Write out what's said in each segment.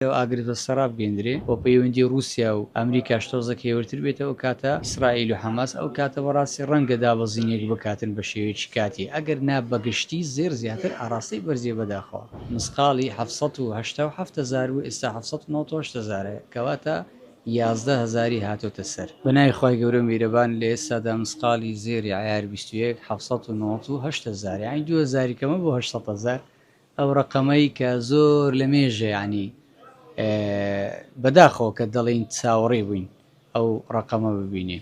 ئاگرتە سەراب گەندرێ بۆ پەیوەندی رووسیا و ئەمریکاش تۆزە کێوەتر بێتەوە کاتە ئیسرائیل و حەماس ئەو کاتە بەڕاستی ڕەنگە دابەزینێک بکاتن بە شێوەیەکی کاتی ئەگەر نا بەگشتی زێر زیاتر ئاڕاستی بەرزێ بەداخەوە مسقاڵی 1970 و ئێستا 1970 کەواتە 11,000 هاتۆتە سەر بەنای خی گەورە میرەبان لە ئێستادا مسقالی زێری عیار 21 1970 یانی 2000 کەمە بۆ 800,000 ئەو ڕقەمەی کە زۆر لە مێژە ینی بەداخەوە کە دەڵێن چاوەڕێ بووین ئەو ڕقەمە ببینێ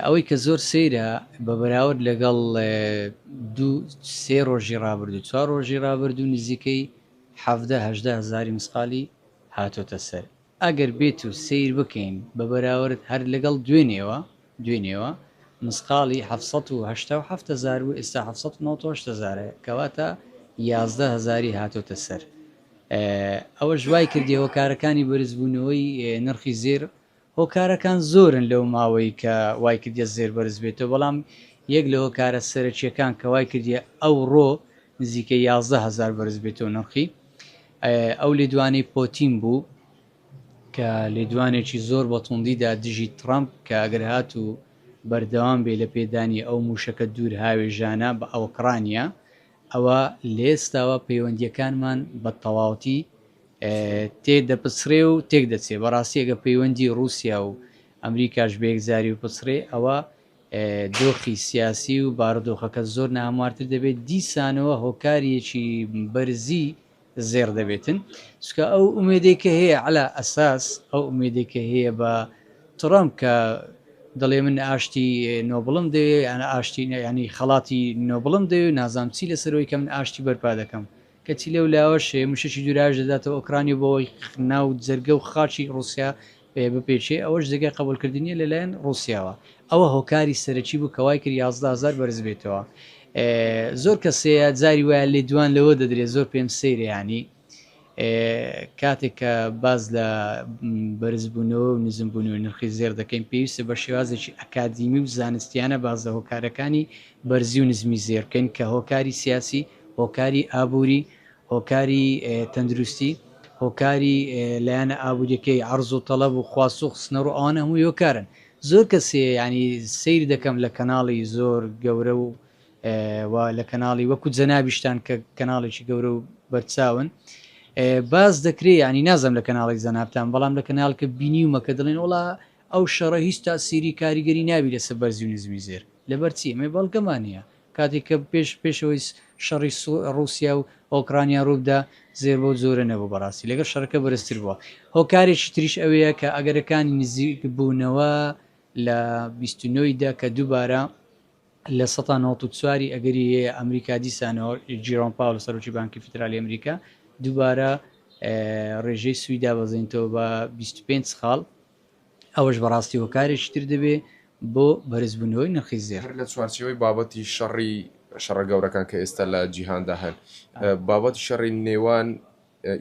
ئەوەی کە زۆر سەیرە بە بەراورد لەگەڵ سێ ڕۆژی ڕابردوو 4 ڕۆژی ڕابردوو نزیکەی 70-80 مسقالی هاتۆتە سەر ئەگەر بێت و سیر بکەین بە بەراورد هەر لەگەڵ دوێنێەوە مسقالی 1970 و ئێستا 1970 کەواتە 11,000 هاتۆتە سەر ئەوە ژوای کردی هۆکارەکانی بەرزبوونەوەی نرخی زێر هۆکارەکان زۆرن لەو ماوەی کە وای کردە زێر بەرز بێتەوە بەڵام یەک لە هۆکارە سەرچیەکان کە وای کردە ئەو ڕۆ نزیکە 11,000 بەرز بێتەوە نرخی ئەو لێدوانەی پۆتین بوو کە لێدوانێکی زۆر بە توندیدا دژی ترامپ کە ئەگەر هات و بەردەوام بێ لە پێدانی ئەو موشەکە دوور هاوێژانە بە ئەوکرانیا ئەوە لێستاوە پەیوەندیەکانمان بە تەواوەتی تێدەپسرێ و تێک دەچێت بەڕاستیەگە پەیوەندی رووسیا و ئەمریکاش بێگزاری و پسرێ ئەوە دۆخی سیاسی و بارودۆخەکە زۆر ناموارتر دەبێت دیسانەوە هۆکاریەکی بەرزی زێر دەبێتن چکە ئەو ئومێدێکە هەیە علا ئەساس ئەو ئومێدێکە هەیە بە ترامپ کە دەڵێ من ئاشتی نۆبڵم دەوێت یانە ئاشتی ینی خەڵاتی نۆبڵم دەوێت نازام چی لەسەرەوەی کە من ئاشتی بەرپا دەکەم کەچی لەو لاوەش موشەی دوراژ دەداتەوە ئۆکرانی بۆەوەی ناو جەرگە و خاچی رووسیا بپێچێ ئەوەش جگای قبولکردنیە لەلایەن رووسیاوە ئەوە هۆکاری سەرەکی بوو کەوای کرد 11,000 بەرز بێتەوە زۆر کەسەیە جاری وایە لێدوان لەوە دەدرێت زۆر پێم سەیرە ینی کاتێک کە باز لە بەرزبوونەوە و نزمبوونەوە نرخی زێر دەکەین پێویستە بە شێوازێکی ئەکادیمی و زانستیانە باز لە هۆکارەکانی بەرزی و نزمی زێرکەین کە هۆکاری سیاسی هۆکاری ئابووری هۆکاری تەندروستی هۆکاری لایەنە ئابوووریەکەی عەرز و تەڵەب و خواست و خستنەڕ و ئەوانە هەمووی هۆکارن زۆر کەسێ ینی سیر دەکەم لە کەناڵی زۆر گەورە و لە کەناڵی وەکو جەنابیشتان کە کەناڵێکی گەورە و بەرچاون باز دەکرێت ینی نازم لە کەناڵی زەنابتان بەڵام لە کەناڵ کە بینیومە کە دەڵێن وڵا ئەو شەڕە هیچ تاسیری کاریگەری نابی لەسەر بەرزی و نزمی زێر لەبەرچی ئەمێ بەڵگەمانە کاتێک کە پێشەوەی شەڕی رووسیا و ئۆکرانیا ڕوودا زێر بۆ زۆرە نەبوو بەڕاستی لەگەر شەڕەکە بەرزتر بووە هۆکارێکی تریش ئەوەیە کە ئەگەرەکانی نزیک بوونەوە لە 29دا کە دووبارە لە 1994 ئەگەری ئەمریکا دیسانەوە جیرۆن پاول سەرۆکی بانکی فدرالی ئەمریکا دووبارە ڕێژەی سویدا بەزێنەوە بە 25 خاڵ ئەوەش بەڕاستی هۆکارێکی تر دەبێ بۆ بەرزبوونەوەی نرخی زێر لە چوارچەوەی بابەتی شەڕە گەورەکان کە ئێستا لە جیهاندا هەن بابەتی شەڕی نێوان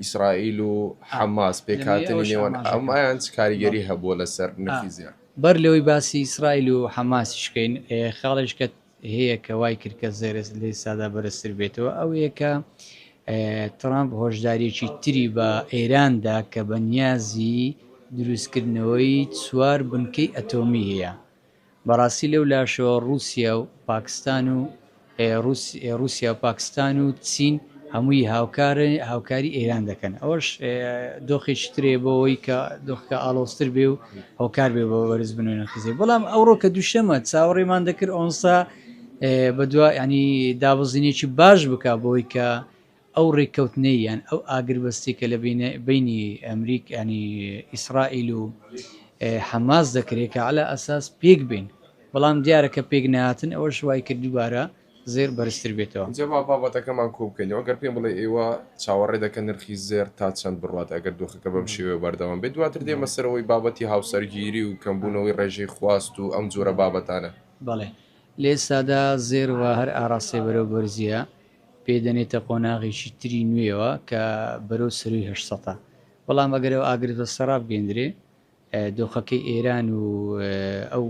ئیسرائیل و حەماس پێکهاتنی نێوان ئەمایان چ کاریگەری هەبووە لەسەر نرخی زێر بەر لەوەی باسی ئیسرائیل و حەماسیشکەین خاڵش کە هەیە کە وای کرد کە زێرە لێ سادا بەرزتر بێتەوە ئەوەیە کە ترامپ هۆشداریەکی تری بە ئێراندا کە بەنیازی دروستکردنەوەی 4 بنکەی ئەتۆمی هەیە بەڕاستی لەو لاشەوە رووسیا و پاکستان و رووسیا و پاکستان و چین هەمووی هاوکاری ئێران دەکەن ئەوەش دۆخێکی ترێ بەوەی کە دۆخەکە ئاڵۆستر بێ و هۆکار بێ بە بەرز بنەوەی نرخی زێر بەڵام ئەوڕۆ کە دووشەمە چاوەڕێمان دەکرد ئەوەنسا بەدووە ینی دابەزینێکی باش بکە بۆی کە ئەو ڕێککەوتنەی یان ئەو ئاگربەستی کە لە بینی ئەمریک ینی ئیسرائیل و حەماس دەکرێت کە عەلا ئەساس پێک بین بەڵام دیارە کە پێک نهاتن ئەوە شوای کرد دووبارە زێر بەرزتر بێتەوە جەبا بابەتەکەمان کۆ بکەینەوە ئەگەر پێم بڵێ ئێوە چاوەڕێ دەکەن نرخی زێر تا چەند بڕات ئەگەر دۆخەکە بەم شێوەیە بەردەوام بێت دواتر دێمە سەرەوەی بابەتی هاوسەرگیری و کەمبوونەوەی ڕێژەی خواست و ئەم جۆرە بابەتانە بەڵێ لێسادا زێر و هەر ئاڕاستێ بەرەو بەرزیە پێدەنێتە قۆناغێکی تری نوێەوە کە بەرەو سەروی 800 بەڵام ئەگەرەوە ئاگرتە سەراب گەندرێ دۆخەکەی ئێران و ئەو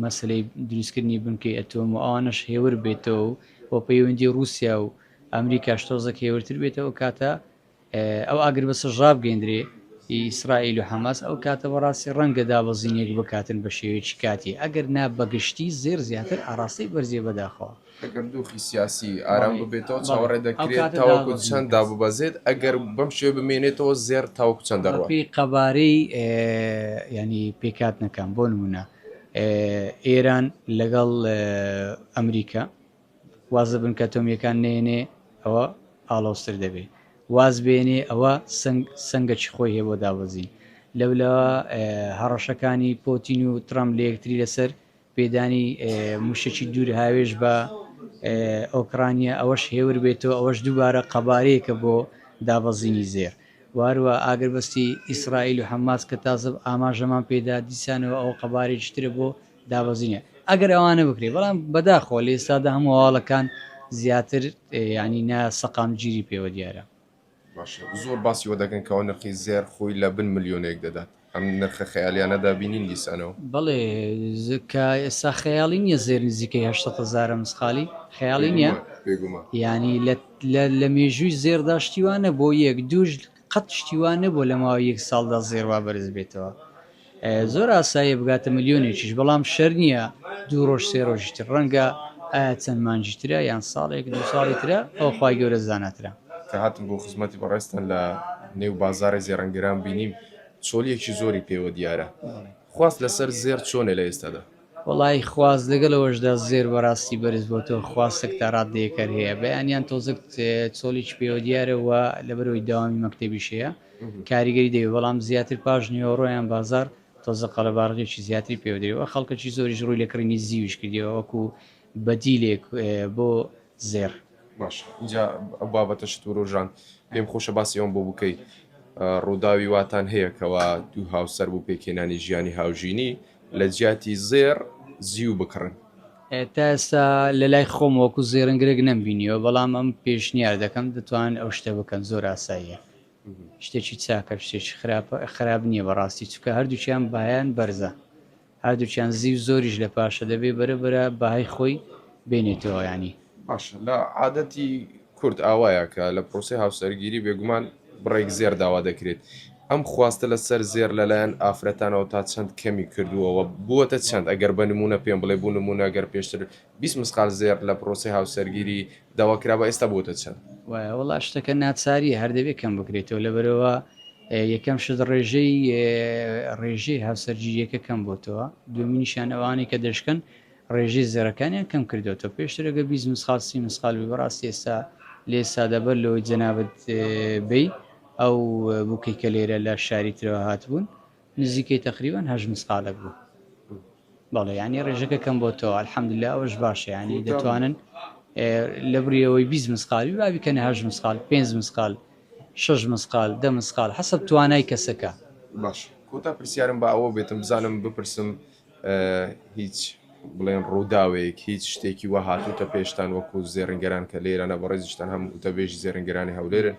مەسلەی دروستکردنی بنکەی ئەتۆم و ئەوانش هێور بێتەوە و بۆ پەیوەندی رووسیا و ئەمریکاش تۆزە هێورتر بێتەوە کاتە ئەو ئاگر بەسەر ژاب گەیندرێ ئیسرائیل و حەماس ئەو کاتە بەڕاستی ڕەنگە دابەزینێک بکاتن بە شێوەیەکی کاتی ئەگەر نا بەگشتی زێر زیاتر ئاراستەی بەرزێ بەداخەوە ئەگەر دۆخی سیاسی ئارام ببێتەوە چاوەڕێ دەکرێت تاوەکو چەند داببەزێت ئەگەر بەم شێ بمێنێتەوە زێر تاوەکو چەند دەڕوە پێی قەبارەی ینی پێکات نەکەم بۆ نمونە ئێران لەگەڵ ئەمریکا وازە بن کە تۆمیەکان نێنێ ئەوە ئاڵۆستر دەبێت واز بێنێ ئەوە سنگەکی خۆی هەیە بۆ دابەزین لەولەوە هەڕەشەکانی پۆتین و ترامپ لە یەکتری لەسەر پێدانی موشەکی دوور هاوێژ بە ئۆکرانیا ئەوەش هێور بێتەوە ئەوەش دووبارە قەبارەیەکە بۆ دابەزینی زێر واروە ئاگربەستی ئیسرائیل و حەماس کە تازە ئاماژەمان پێدا دیسانەوە ئەو قەبارێکترە بۆ دابەزینە ئەگەر ئەوانە بکرێت بەڵام بەداخۆ لە ئێستادا هەموو هەواڵەکان زیاتر ینی نا سەقام گیری پێوە دیارە باشە زۆر باسی وە دەکەن کەەوە نرخی زێر خۆی لە بن ملیۆنێک دەدات ئەم نرخە خەیالیانەدا بینین دیسانەوە بەڵێ کە ئێستا خەیاڵی نییە زێر نزیکەی 800,000 مسخالی خەیاڵی نییە ینی لە مێژووی زێردا شتیوانە بۆ یەک دوژ قەت شتیوانە بۆ لە ماوە یەک ساڵدا زێروا بەرز بێتەوە زۆر ئاساییە بگاتە ملیۆنێکیش بەڵام شەر نییە دوو ڕۆژ سێ ڕۆژیتر ڕەنگە ئایا چەند مانجی ترە یان ساڵێک دو ساڵی ترە ئەو خوای گەورە زاناترە کە هاتم بۆ خزمەتی بەڕێستان لە نێو بازارە زێڕەنگەران بینیم چۆلیەکی زۆری پێوە دیارە خواست لەسەر زێر چۆنێ لە ئێستادا وڵی خواست لەگەلەوەشدا زێر بەڕاستی بەرز بۆتەوە خواستێک تا ڕادەیەکەر هەیە بەیانیان تۆزێک چۆلیی پێوە دیارەوە لەبەرەوەی داوامی مەکتەبیشەیە کاریگەری دەوێت بەڵام زیاتر پاش نیوەڕۆیان بازار تۆزە قەلەبارڕێکی زیاتری پێودرێەوە خەڵکەکی زۆریش ڕووی لە کڕینی زیویش کردیەوە وەکو بەدیلێک بۆ زێر باش اینجا ئەو بابەتەشت ڕۆژان پێم خۆشە باسی ئەوم بۆ بکەیت ڕووداوی واتان هەیە کەوا دوو هاوسەر بوو پێکێنانی ژیانی هاوژینی لە جیاتی زێر زیو بکڕن تا ئێستا لە لای خۆم وەکو زێرنگرێک نەمبینیەوە بەڵام ئەم پێشنیار دەکەم دەتوان ئەو شتە بکەن زۆر ئاساییە شتێکی چاکە شتێکی خراپ نییە بەڕاستی چکە هەردووچیان بەهایان بەرزە هەردووچیان زیو زۆریش لە پاشە دەبێ بەرەبرە بەهای خۆی بێنێتەوە ینی باشە لە عادەتی کورد ئاوایە کە لە پرۆسی هاوسەرگیری بێگومان بڕێک زێر داوا دەکرێت ئەم خواستە لەسەر زێر لەلایەن ئافرەتانەوە تا چەند کەمی کردووەوە بووەتە چەند ئەگەر بە نمونە پێم بڵێ بوو نمونە گەر پێشتر 20 مسقال زێر لە پرۆسی هاوسەرگیری داواکرا بە ئێستا بووتە چەند وایە وڵا شتەکە ناچاریە هەر دەبێت کەم بکرێتەوە لەبەرەوە یەکەم شت ڕێژەی هاوسەرگیریەکە کەم بۆتەوە دومینیشان ئەوانەی کە دەشکن ڕێژەی زێرەکانیان کەم کردوێتەوە پێشترەگە 20 مسقال 30 مسقال بەڕاستی ئێستا لێستا دەبەر لەوەی جەنابەت بی ئەو بووکەی کە لێرە لە شاری ترەوە هاتبوون نزیکەی تقریبان 8 مسقالێک بوو بەڵێ ینی ڕێژەکە کەم بۆتەوە الحەمدوللا ئەوەش باشە ینی دەتوانن لە بریەوەی 20 مسقالی بابیکەنە 8 مسقال 5 مسقال 6 مسقال 10 مسقال حسب توانای کەسەکە باش کۆتا پرسیارم بە ئەوە بێتم بزانم بپرسم هیچ بڵێن ڕووداوێک هیچ شتێکی وە هاتوتە پێشتان وەکو زێڕنگەران کە لێرەنە بە ڕێزیشتان هەم وتەبێژی زێڕنگەرانی هەولێرن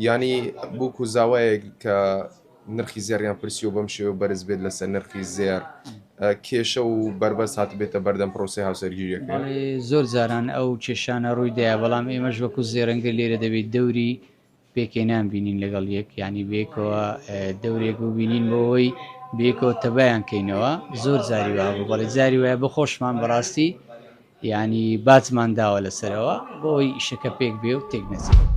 ینی بووکو زاوایەک کە نرخی زێریان پرسی و بەم شێوە بەرز بێت لەسەر نرخی زێر کێشە و بربەست هات بێتە بەردەم پرۆسی هاوسەرگیریەکە زۆر جاران ئەو کێشانە ڕوویدایە بەڵام ئێمەش وەکو زێڕەنگە لێرە دەبێت دەوری پێکێنان بینین لەگەڵ یەک ینی بێکەوە دەورێک ببینین بۆەوەی بێکەوە تەبایان کەینەوە زۆر جاری وە بوو بەڵێ جاری وایە بەخۆشمان بەڕاستی ینی باتمان داوە لەسەرەوە بۆی ئیشەکە پێک بێ و تێک نەچێت